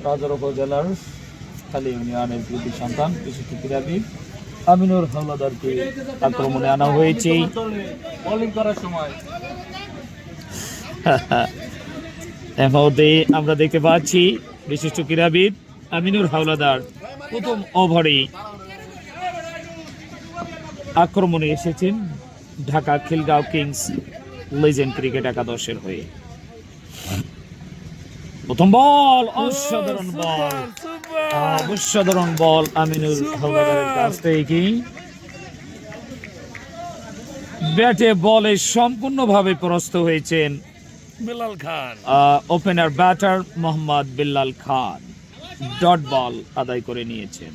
রাজার উপজেলার খালি ইউনিয়নের কৃতি সন্তান বিশিষ্ট ক্রীড়াবিদ আমিনুর হাওলাদারকে আক্রমণে আনা হয়েছে। বোলিং করার সময় এই মুহূর্তে আমরা দেখতে পাচ্ছি বিশিষ্ট ক্রীড়াবিদ আমিনুর হাওলাদার প্রথম ওভারে আক্রমণে এসেছেন Dhaka Khilgaon Kings Legend Cricket একাদশের হয়ে। প্রথম বল, অসাধারণ বল আমিনুর হাওলাদারের কাছ থেকে। ব্যাটে বলে সম্পূর্ণভাবে পরাস্ত হয়েছেন বেলাল খান, ওপেনার ব্যাটার মোহাম্মদ বিল্লাল খান ডট বল আদায় করে নিয়েছেন।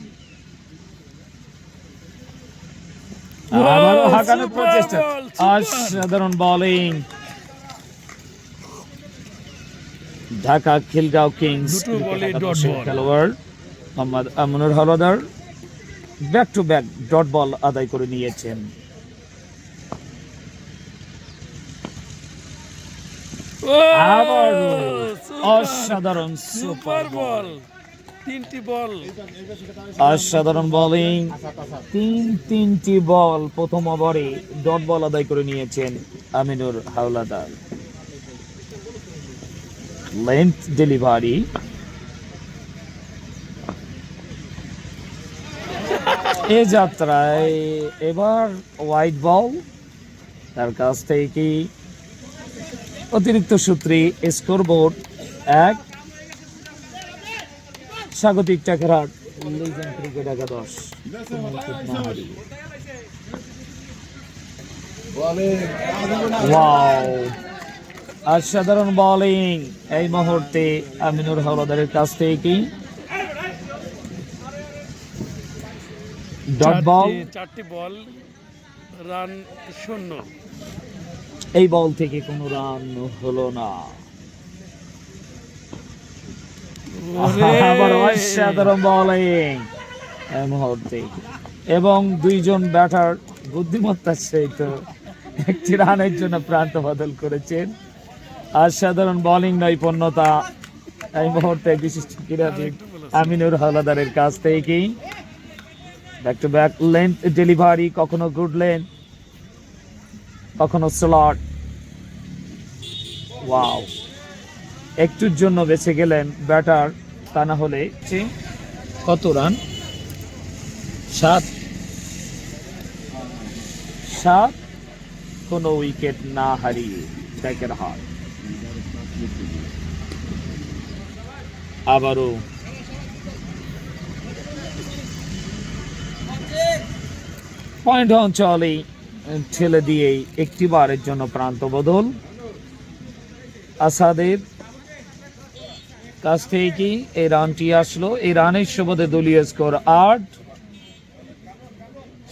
আবারও হাঁকানোর প্রচেষ্টা, অসাধারণ বোলিং ঢাকা খিলগাঁও কিংস খেলোয়াড় Mohammad Aminur Howlader back to back dot ball আদায় করে নিয়েছেন। অসাধারণ সুপার বল, অসাধারণ বোলিং, তিনটি বল প্রথম ওভারে ডট বল আদায় করে নিয়েছেন আমিনুর হাওলাদার। লেন্থ ডেলিভারি, এ যাত্রায় এবার হোয়াইট বল তার কাছ থেকে অতিরিক্ত সূত্রে স্কোরবোর্ড 1। স্বাগতিক টাকারহাট লেজেন্ড ক্রিকেট একাদশ অসাধারণ বোলিং এই মুহূর্তে আমিনুর হাওলাদারের কাছ থেকে ডট বল, 4টি বল, রান 0। এই বল থেকে কোনো রান হলো না। আবার অসাধারণ বোলিং এই মুহূর্তে, এবং দুইজন ব্যাটার বুদ্ধিমত্তার সহিত একটি রানের জন্য প্রান্ত বদল করেছেন। অসাধারণ বোলিং নৈপুণ্যতা এই মুহূর্তে বিশিষ্ট ক্রীড়াবিদ আমিনুর হাওলাদারের কাছ থেকে। Back to back length delivery, কখনো গুড লেন্থ, কখনো স্লট। ওয়াও, একটুর জন্য বেঁচে গেলেন ব্যাটার, তা না হলে কত রান? 7 কোনো উইকেট না হারিয়ে টাকারহাট আবারও পয়েন্ট অঞ্চলে ঠেলে দিয়ে একটি বারের জন্য প্রান্ত বদল আসাদের কাছ থেকে। এই রানটি আসলো, এই রানের সুবাদে দলীয় স্কোর 8।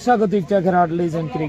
স্বাগতিক টাকারহাট লেজেন্ড ক্রিকেট